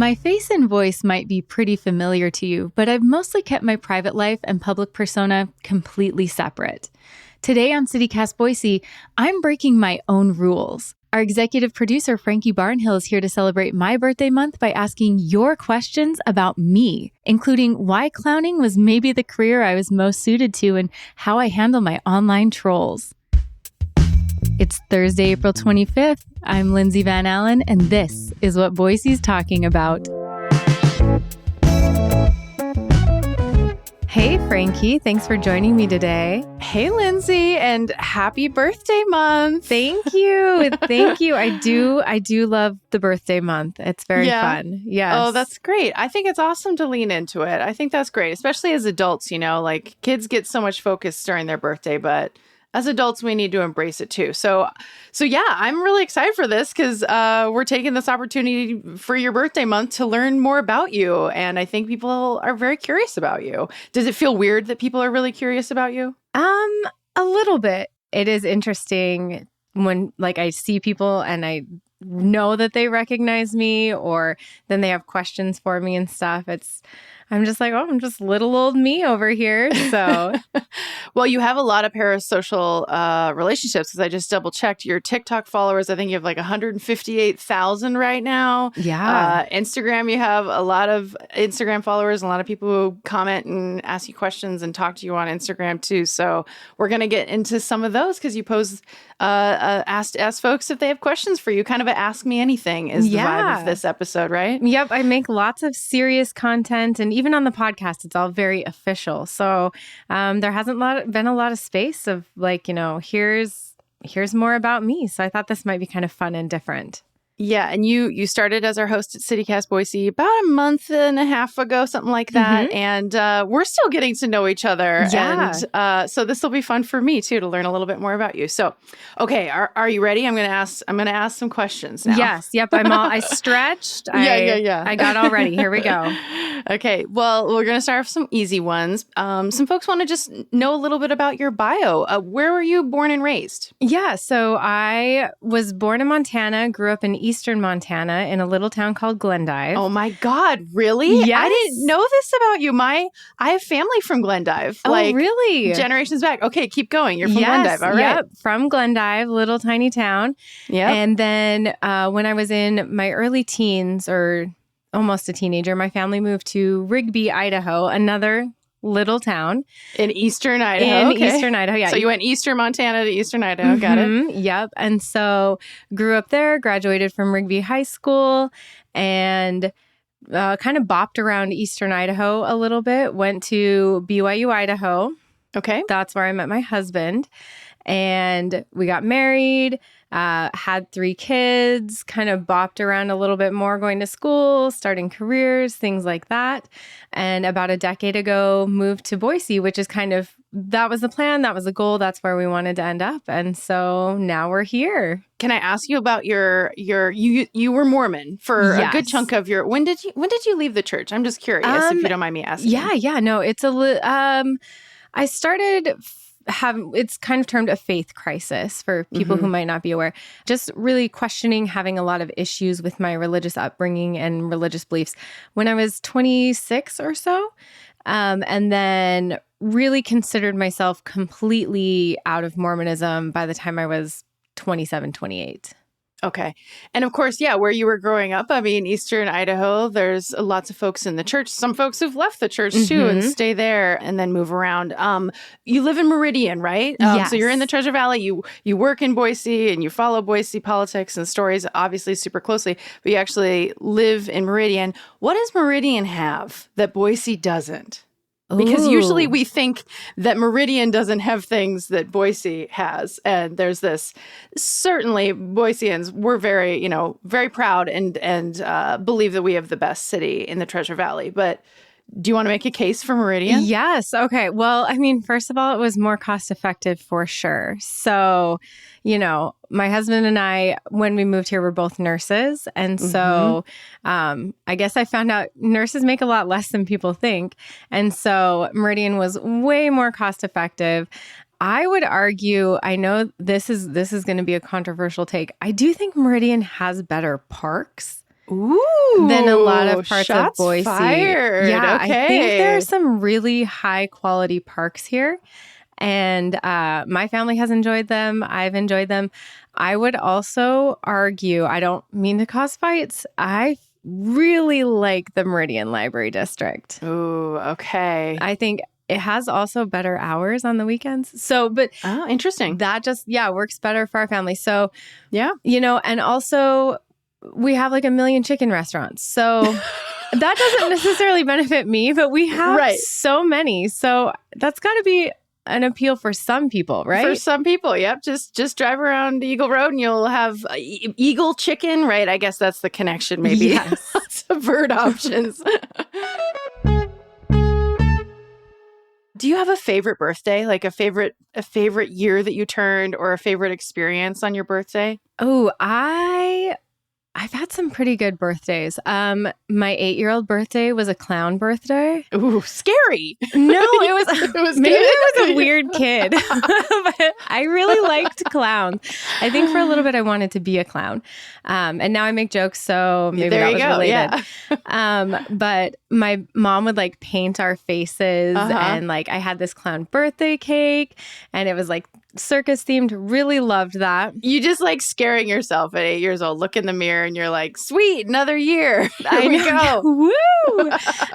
My face and voice might be pretty familiar to you, but I've mostly kept my private life and public persona completely separate. Today on CityCast Boise, I'm breaking my own rules. Our executive producer, Frankie Barnhill, is here to celebrate my birthday month by asking your questions about me, including why clowning was maybe the career I was most suited to and how I handle my online trolls. It's Thursday, April 25th. I'm Lindsay Van Allen, and this is what Boise's talking about. Hey, Frankie. Thanks for joining me today. Hey, Lindsay, and happy birthday month. Thank you. Thank you. I do love the birthday month. It's very fun. Yes. Oh, that's great. I think it's awesome to lean into it. I think that's great, especially as adults, like kids get so much focus during their birthday, but as adults, we need to embrace it too. So yeah, I'm really excited for this because we're taking this opportunity for your birthday month to learn more about you. And I think people are very curious about you. Does it feel weird that people are really curious about you? A little bit. It is interesting when I see people and I know that they recognize me, or then they have questions for me and stuff. I'm just like, I'm just little old me over here. So, well, you have a lot of parasocial relationships because I just double checked your TikTok followers. I think you have 158,000 right now. Yeah. Instagram, you have a lot of Instagram followers, a lot of people who comment and ask you questions and talk to you on Instagram too. So we're going to get into some of those because you ask folks if they have questions for you. Kind of a ask me anything is the vibe of this episode, right? Yep. I make lots of serious content, and even on the podcast, it's all very official. So there hasn't been a lot of space of here's more about me. So I thought this might be kind of fun and different. Yeah, and you started as our host at CityCast Boise about a month and a half ago, something like that. Mm-hmm. And we're still getting to know each other. Yeah. And so this will be fun for me too to learn a little bit more about you. So, okay, are you ready? I'm gonna ask some questions now. Yes. Yep. I stretched. Yeah. I got all ready. Here we go. Okay. Well, we're gonna start with some easy ones. Some folks want to just know a little bit about your bio. Where were you born and raised? Yeah. So I was born in Montana, grew up in Eastern Montana in a little town called Glendive. Oh my God, really? Yes. I didn't know this about you. I have family from Glendive. Oh, really? Generations back. Okay, keep going. You're from Glendive. All right. Yep, from Glendive, little tiny town. Yeah. And then when I was in my early teens or almost a teenager, my family moved to Rigby, Idaho, another little town. In Eastern Idaho. Eastern Idaho, yeah. So you went Eastern Montana to Eastern Idaho. Got it. Yep. And so grew up there, graduated from Rigby High School, and kind of bopped around Eastern Idaho a little bit. Went to BYU, Idaho. Okay. That's where I met my husband. And we got married, had 3 kids, kind of bopped around a little bit more, going to school, starting careers, things like that. And about a decade ago, moved to Boise, which is that was the plan. That was the goal. That's where we wanted to end up. And so now we're here. Can I ask you about you were Mormon for a good chunk of when did you leave the church? I'm just curious if you don't mind me asking. Yeah. No, it's I started it's kind of termed a faith crisis for people who might not be aware. Just really questioning, having a lot of issues with my religious upbringing and religious beliefs when I was 26 or so. And then really considered myself completely out of Mormonism by the time I was 27, 28. Okay. And of course, where you were growing up, Eastern Idaho, there's lots of folks in the church. Some folks who've left the church too and stay there and then move around. You live in Meridian, right? Yes. So you're in the Treasure Valley. You work in Boise and you follow Boise politics and stories, obviously super closely, but you actually live in Meridian. What does Meridian have that Boise doesn't? Because usually we think that Meridian doesn't have things that Boise has. And there's this, certainly Boiseans, we're very, very proud and believe that we have the best city in the Treasure Valley. But do you want to make a case for Meridian? Yes. Okay. Well, first of all, it was more cost effective for sure. So, my husband and I, when we moved here, were both nurses. And so I guess I found out nurses make a lot less than people think. And so Meridian was way more cost effective. I would argue, I know this is going to be a controversial take. I do think Meridian has better parks. Ooh, than a lot of parts shots of Boise. Fired. Yeah, okay. I think there are some really high quality parks here. And my family has enjoyed them. I've enjoyed them. I would also argue, I don't mean to cause fights. I really like the Meridian Library District. Ooh, okay. I think it has also better hours on the weekends. So, but Oh, interesting. that just, works better for our family. So, Yeah. and also we have like a million chicken restaurants. So that doesn't necessarily benefit me, but we have so many. So that's got to be an appeal for some people, right? For some people, yep. Just drive around Eagle Road and you'll have Eagle chicken, right? I guess that's the connection, maybe. Yes. Some bird options. Do you have a favorite birthday? Like a favorite year that you turned or a favorite experience on your birthday? Oh, I've had some pretty good birthdays. My 8-year-old birthday was a clown birthday. Ooh, scary. No, it was maybe good. I was a weird kid, but I really liked clowns. I think for a little bit I wanted to be a clown. And now I make jokes, so maybe There that you was go, related. yeah. But my mom would like paint our faces and like I had this clown birthday cake and it was like circus themed. Really loved that. You just like scaring yourself at 8 years old. Look in the mirror and you're like, sweet, another year. Here we go. Woo!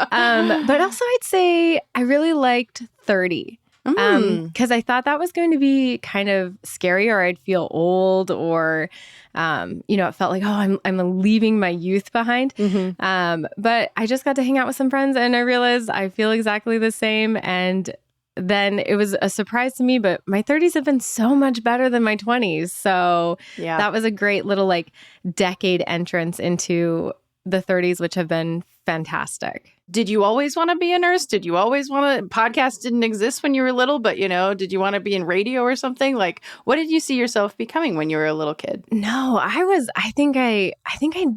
But also I'd say I really liked 30. Because I thought that was going to be kind of scary or I'd feel old or, it felt like, oh, I'm leaving my youth behind. But I just got to hang out with some friends and I realized I feel exactly the same. And then it was a surprise to me, but my 30s have been so much better than my 20s. So that was a great little like decade entrance into the 30s, which have been fantastic. Did you always want to be a nurse? Did you always want to? Podcasts didn't exist when you were little, but did you want to be in radio or something? Like, what did you see yourself becoming when you were a little kid? No, I think I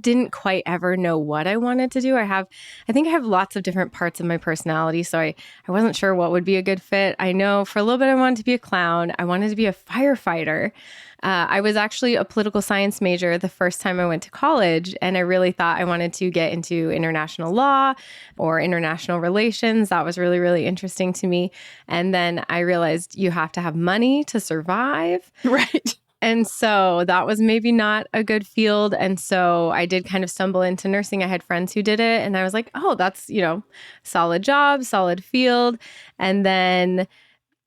didn't quite ever know what I wanted to do. I think I have lots of different parts of my personality. So I wasn't sure what would be a good fit. I know for a little bit I wanted to be a clown. I wanted to be a firefighter. I was actually a political science major the first time I went to college, and I really thought I wanted to get into international law or international relations. That was really, really interesting to me. And then I realized you have to have money to survive. Right. And so that was maybe not a good field. And so I did kind of stumble into nursing. I had friends who did it, and I was like, oh, that's, solid job, solid field. And then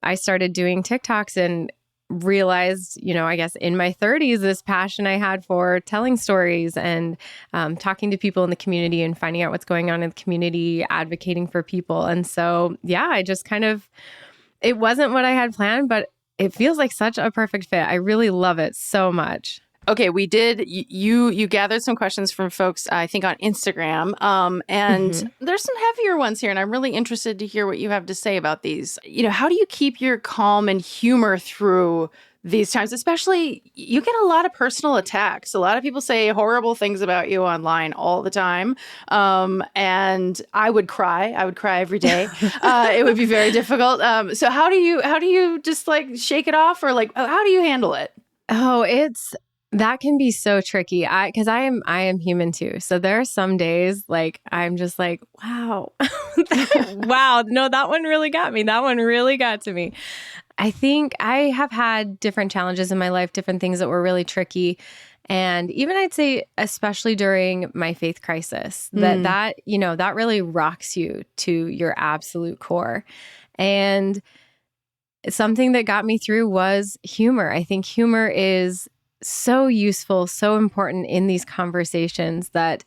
I started doing TikToks and realized, I guess in my 30s, this passion I had for telling stories and talking to people in the community and finding out what's going on in the community, advocating for people. And so, I just it wasn't what I had planned, but it feels like such a perfect fit. I really love it so much. Okay, we did. You gathered some questions from folks, I think, on Instagram, and there's some heavier ones here, and I'm really interested to hear what you have to say about these. How do you keep your calm and humor through these times? Especially, you get a lot of personal attacks. A lot of people say horrible things about you online all the time, and I would cry. I would cry every day. It would be very difficult. So how do you just like shake it off, or like how do you handle it? Oh, that can be so tricky. Because I am human too. So there are some days like I'm just like, wow, wow, no, that one really got me. That one really got to me. I think I have had different challenges in my life, different things that were really tricky. And even I'd say, especially during my faith crisis, that really rocks you to your absolute core. And something that got me through was humor. I think humor is so useful, so important in these conversations that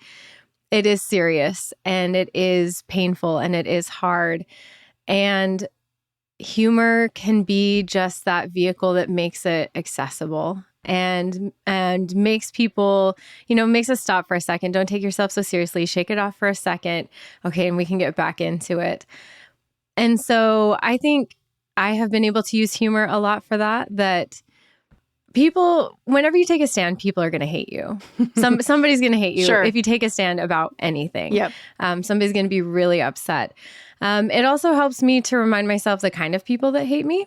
it is serious and it is painful and it is hard. And humor can be just that vehicle that makes it accessible and makes people, makes us stop for a second. Don't take yourself so seriously. Shake it off for a second. Okay, and we can get back into it. And so I think I have been able to use humor a lot for that people, whenever you take a stand, people are going to hate you. Somebody's going to hate you if you take a stand about anything. Yep. Somebody's going to be really upset. It also helps me to remind myself the kind of people that hate me.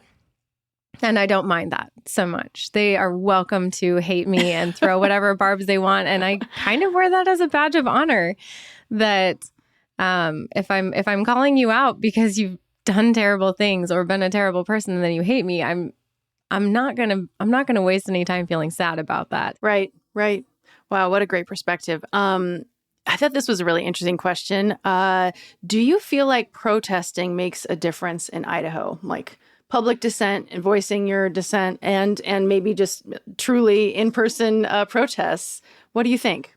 And I don't mind that so much. They are welcome to hate me and throw whatever barbs they want. And I kind of wear that as a badge of honor that if I'm calling you out because you've done terrible things or been a terrible person and then you hate me, I'm not gonna waste any time feeling sad about that. Right. Wow, what a great perspective. I thought this was a really interesting question. Do you feel like protesting makes a difference in Idaho? Like public dissent and voicing your dissent and maybe just truly in-person protests. What do you think?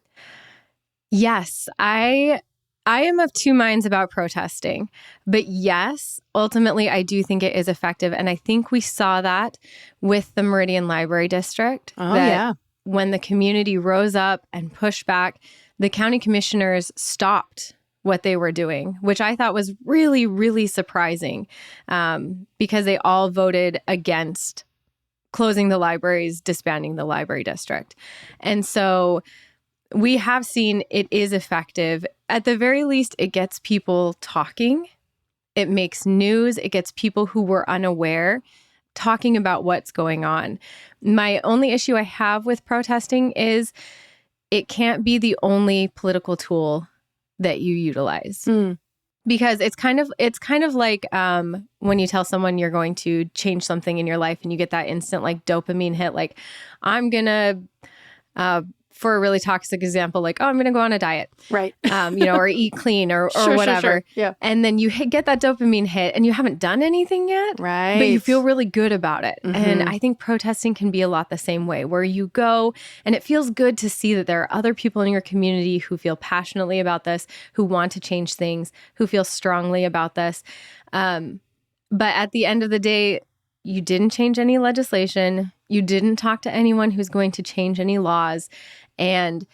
Yes, I am of two minds about protesting. But yes, ultimately, I do think it is effective. And I think we saw that with the Meridian Library District. Oh, yeah. When the community rose up and pushed back, the county commissioners stopped what they were doing, which I thought was really, really surprising because they all voted against closing the libraries, disbanding the library district. And so we have seen it is effective. At the very least, it gets people talking. It makes news. It gets people who were unaware talking about what's going on. My only issue I have with protesting is it can't be the only political tool that you utilize. Because it's kind of like when you tell someone you're going to change something in your life and you get that instant like dopamine hit, like I'm gonna for a really toxic example, like, oh, I'm gonna go on a diet, right? Or eat clean or whatever. Sure. Yeah. And then you get that dopamine hit and you haven't done anything yet, right? But you feel really good about it. Mm-hmm. And I think protesting can be a lot the same way, where you go and it feels good to see that there are other people in your community who feel passionately about this, who want to change things, who feel strongly about this. But at the end of the day, you didn't change any legislation. You didn't talk to anyone who's going to change any laws. And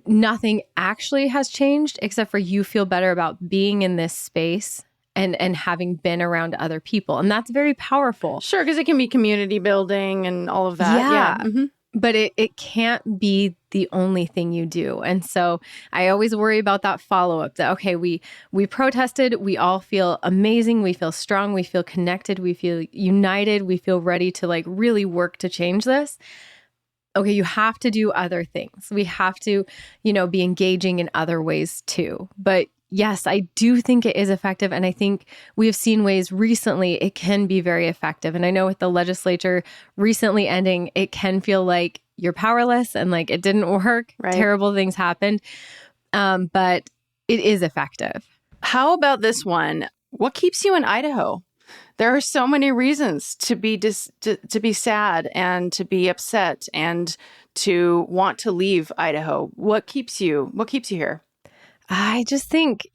nothing actually has changed except for you feel better about being in this space and having been around other people. And that's very powerful. Sure, because it can be community building and all of that. Yeah. Mm-hmm. But it can't be the only thing you do. And so I always worry about that follow-up that, okay, we protested, we all feel amazing, we feel strong, we feel connected, we feel united, we feel ready to like really work to change this. Okay, you have to do other things. We have to, be engaging in other ways too. But yes, I do think it is effective. And I think we have seen ways recently it can be very effective. And I know with the legislature recently ending, it can feel like you're powerless and like it didn't work. Right. Terrible things happened. But it is effective. How about this one? What keeps you in Idaho? There are so many reasons to be to be sad and to be upset and to want to leave Idaho. What keeps you here? I just think,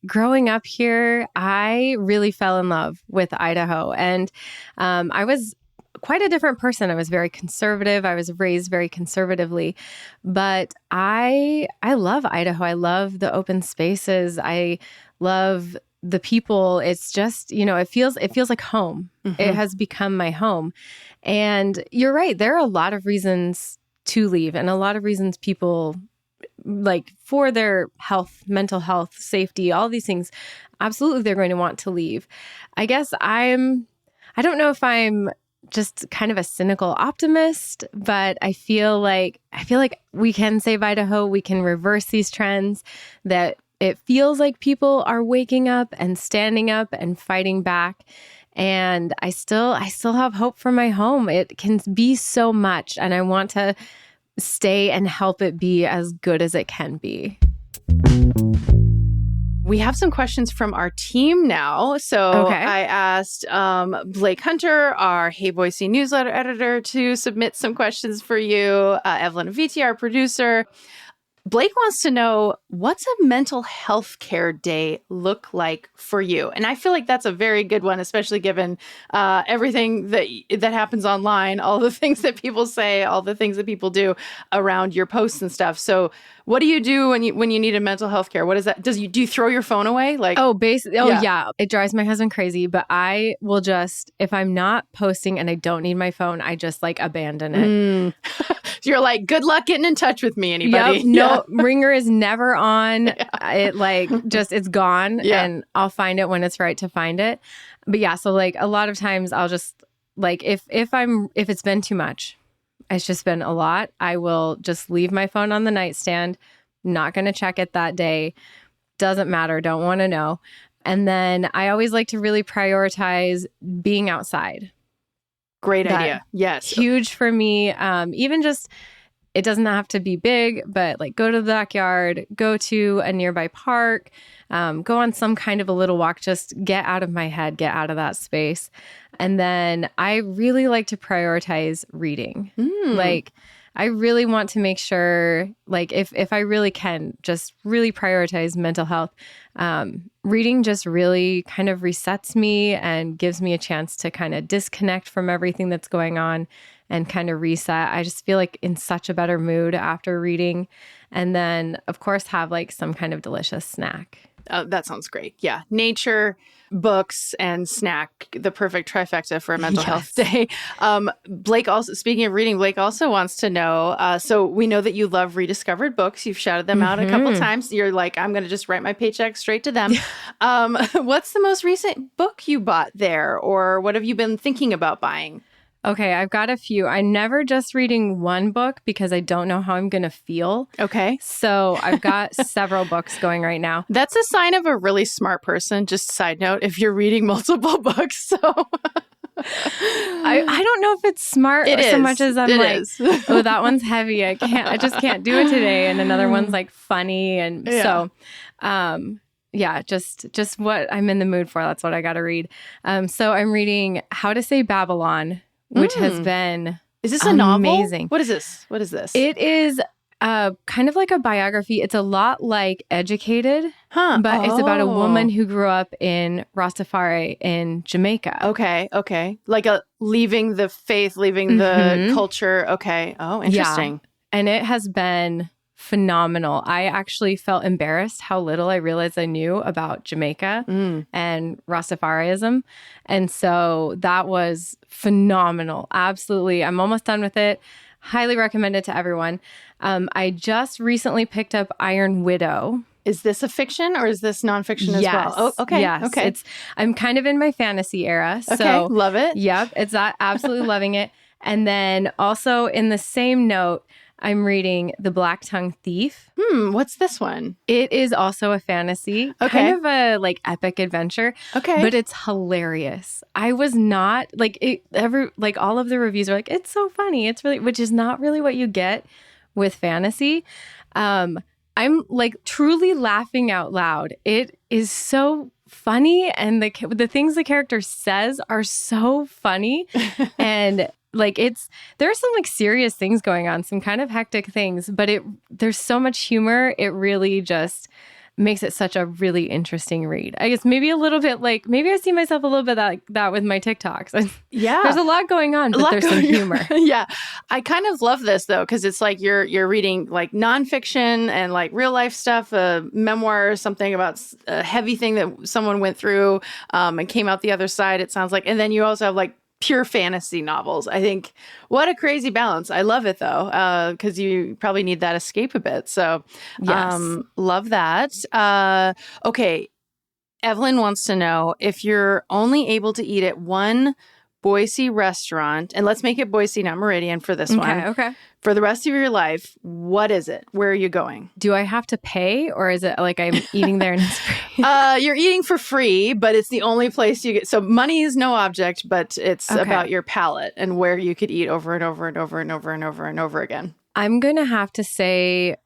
growing up here, I really fell in love with Idaho. And I was quite a different person. I was very conservative. I was raised very conservatively. But I love Idaho. I love the open spaces. I love the people. It's just, it feels like home. Mm-hmm. It has become my home. And you're right. There are a lot of reasons to leave and a lot of reasons people like for their health, mental health, safety, all these things. Absolutely. They're going to want to leave. I guess I don't know if I'm just kind of a cynical optimist, but I feel like we can save Idaho. We can reverse these trends, that it feels like people are waking up and standing up and fighting back. And I still have hope for my home. It can be so much. And I want to stay and help it be as good as it can be. We have some questions from our team now. So okay. I asked Blake Hunter, our Hey Boise newsletter editor, to submit some questions for you. Evelyn Aviti, our producer. Blake wants to know, what's a mental health care day look like for you? And I feel like that's a very good one, especially given everything that happens online, all the things that people say, all the things that people do around your posts and stuff. So what do you do when you need a mental health care? What is that? Do you throw your phone away? Yeah. It drives my husband crazy, but I will just, if I'm not posting and I don't need my phone, I just like abandon it. You're like, good luck getting in touch with me, anybody. Yep, no, ringer is never on. Yeah. It it's gone, yeah. And I'll find it when it's right to find it. But yeah, so like a lot of times I'll just like if it's been too much, it's just been a lot, I will just leave my phone on the nightstand. Not going to check it that day. Doesn't matter. Don't want to know. And then I always like to really prioritize being outside. Great That- idea. Yes. Huge for me. Even just, it doesn't have to be big, but like go to the backyard, go to a nearby park, go on some kind of a little walk, just get out of my head, get out of that space. And then I really like to prioritize reading. Like, I really want to make sure, like, if I really can, just really prioritize mental health. Reading just really kind of resets me and gives me a chance to kind of disconnect from everything that's going on and kind of reset. I just feel like in such a better mood after reading. And then, of course, have like some kind of delicious snack. That sounds great. Yeah. Nature, books, and snack, the perfect trifecta for a mental health day. Blake also, speaking of reading, Blake also wants to know, so we know that you love rediscovered books. You've shouted them out a couple times. You're like, I'm going to just write my paycheck straight to them. What's the most recent book you bought there? Or what have you been thinking about buying? Okay, I've got a few. I'm never just reading one book because I don't know how I'm going to feel. Okay. So I've got several books going right now. That's a sign of a really smart person. Just side note, if you're reading multiple books. So I don't know if it's smart It so is. much as I'm It like, is. oh, that one's heavy. I just can't do it today. And another one's like funny. And so, yeah, just what I'm in the mood for. That's what I got to read. So I'm reading How to Say Babylon, which has been Is this a novel? amazing. What is this? What is this? It is kind of like a biography. It's a lot like Educated, but it's about a woman who grew up in Rastafari in Jamaica. Okay. Like leaving the faith, leaving the culture. Okay. Oh, interesting. And it has been phenomenal. I actually felt embarrassed how little I realized I knew about Jamaica and Rastafarianism. And so that was phenomenal. Absolutely. I'm almost done with it. Highly recommend it to everyone. I just recently picked up Iron Widow. Is this a fiction or is this nonfiction as well? Oh, okay. Yes. Okay. I'm kind of in my fantasy era. Okay. So Love it. Yep. It's absolutely loving it. And then also in the same note, I'm reading The Black Tongue Thief. What's this one? It is also a fantasy, kind of a like epic adventure. Okay. But it's hilarious. I was not like all of the reviews are like, it's so funny. It's really, which is not really what you get with fantasy. I'm like truly laughing out loud. It is so funny. And the things the character says are so funny. And like there's some like serious things going on, some kind of hectic things, but there's so much humor. It really just makes it such a really interesting read. I guess maybe a little bit like, maybe I see myself a little bit like that with my TikToks. Yeah. There's a lot going on, but there's some humor. Yeah. I kind of love this though, because it's like you're reading like nonfiction and like real life stuff, a memoir or something about a heavy thing that someone went through and came out the other side, it sounds like. And then you also have like pure fantasy novels. I think what a crazy balance. I love it though, because you probably need that escape a bit. So Yes. love that. Okay. Evelyn wants to know if you're only able to eat at one Boise restaurant, and let's make it Boise, not Meridian for this one. Okay. For the rest of your life, what is it? Where are you going? Do I have to pay, or is it like I'm eating there and it's free? You're eating for free, but it's the only place you get. So money is no object, but it's about your palate and where you could eat over and over and over and over and over and over again. I'm going to have to say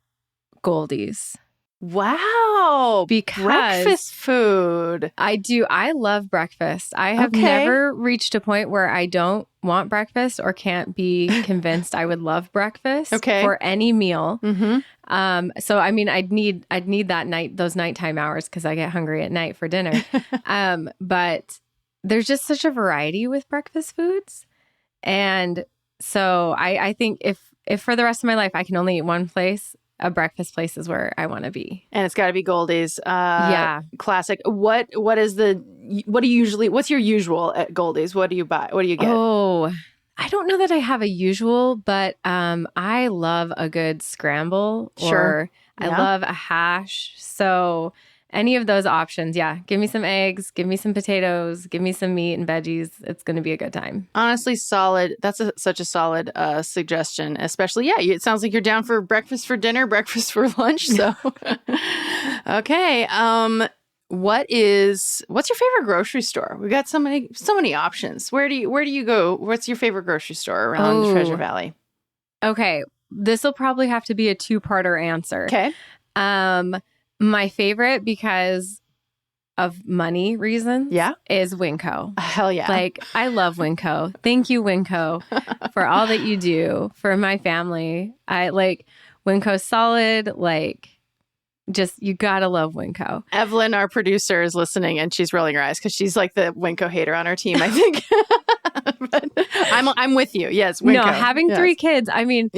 Goldie's. Wow. Because breakfast food. I love breakfast. I have Okay. never reached a point where I don't want breakfast or can't be convinced I would love breakfast for any meal. Mm-hmm. So I mean, I'd need those nighttime hours because I get hungry at night for dinner. But there's just such a variety with breakfast foods. And so I think if for the rest of my life I can only eat one place, a breakfast place is where I want to be. And it's got to be Goldie's. Yeah. Classic. What's your usual at Goldie's? What do you buy? What do you get? Oh, I don't know that I have a usual, but I love a good scramble or I love a hash. So, any of those options. Yeah. Give me some eggs, give me some potatoes, give me some meat and veggies. It's going to be a good time. Honestly, solid. That's such a solid suggestion, especially, it sounds like you're down for breakfast for dinner, breakfast for lunch. So, okay. What's your favorite grocery store? We got so many options. Where do you go? What's your favorite grocery store around Treasure Valley? Okay. This will probably have to be a two-parter answer. Okay. My favorite, because of money reasons, is Winco. Hell yeah. Like, I love Winco. Thank you, Winco, for all that you do for my family. I like Winco's solid. Like, just, you gotta love Winco. Evelyn, our producer, is listening and she's rolling her eyes because she's like the Winco hater on our team, I think. But I'm with you. Yes, Winco. No, having three kids, having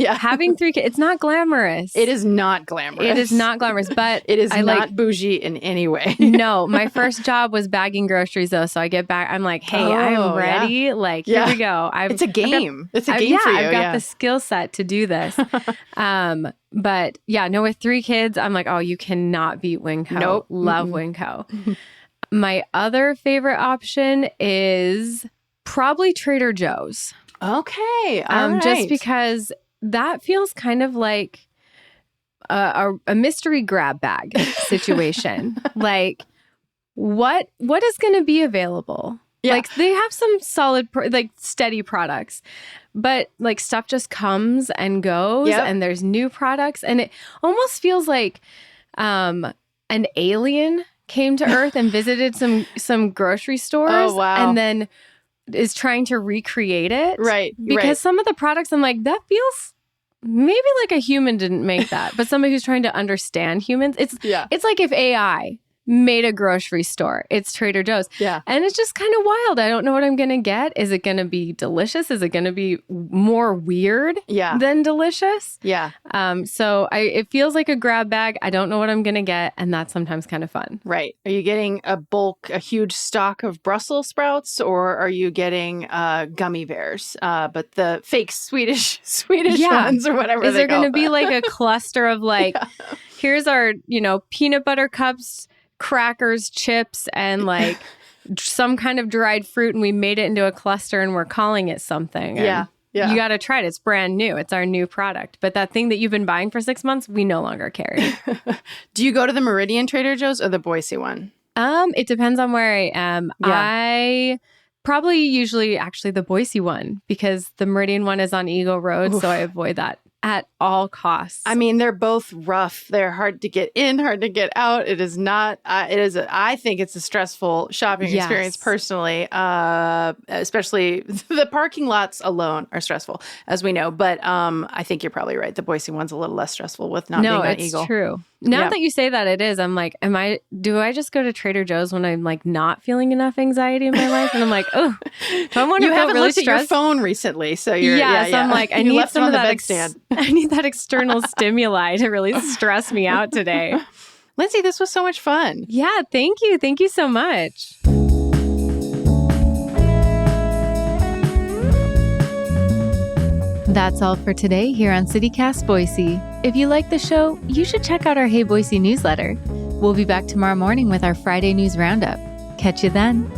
three kids, it's not glamorous. It is not glamorous. It is not glamorous, but it is not bougie in any way. No, my first job was bagging groceries though. So I get back, I'm like, hey, I'm ready. Yeah. Like, here we go. It's a game. It's a game for you. I've got the skill set to do this. But with three kids, I'm like, oh, you cannot beat Winco. Nope. Love Winco. My other favorite option is probably Trader Joe's. Okay. All right. Just because that feels kind of like a mystery grab bag situation. Like, what is going to be available? Yeah. Like, they have some solid, steady products, but like stuff just comes and goes, and there's new products, and it almost feels like an alien came to Earth and visited some grocery stores, and then is trying to recreate it. Right. Because some of the products, I'm like, that feels maybe like a human didn't make that, but somebody who's trying to understand humans. It's like if AI made a grocery store. It's Trader Joe's. Yeah. And it's just kind of wild. I don't know what I'm going to get. Is it going to be delicious? Is it going to be more weird than delicious? Yeah. So it feels like a grab bag. I don't know what I'm going to get. And that's sometimes kind of fun. Right. Are you getting a huge stock of Brussels sprouts, or are you getting gummy bears? But the fake Swedish ones or whatever. Is there going to be like a cluster of like, here's our, peanut butter cups, crackers, chips, and like some kind of dried fruit, and we made it into a cluster and we're calling it something. And you got to try it. It's brand new. It's our new product. But that thing that you've been buying for 6 months, we no longer carry. Do you go to the Meridian Trader Joe's or the Boise one? It depends on where I am. Yeah. I probably usually actually the Boise one, because the Meridian one is on Eagle Road. So I avoid that at all costs. I mean, they're both rough. They're hard to get in, hard to get out. It is not, I think it's a stressful shopping experience personally, especially the parking lots alone are stressful, as we know. But I think you're probably right. The Boise one's a little less stressful with not being on Eagle. No, it's true. Now that you say that, it is. I'm like, do I just go to Trader Joe's when I'm like not feeling enough anxiety in my life? And I'm like, oh, do I want to feel really stressed? Looked at your phone recently, so you're so I'm like, I need some of that I need that external stimuli to really stress me out today. Lindsay, this was so much fun. Yeah, thank you. Thank you so much. That's all for today here on CityCast Boise. If you like the show, you should check out our Hey Boise newsletter. We'll be back tomorrow morning with our Friday news roundup. Catch you then.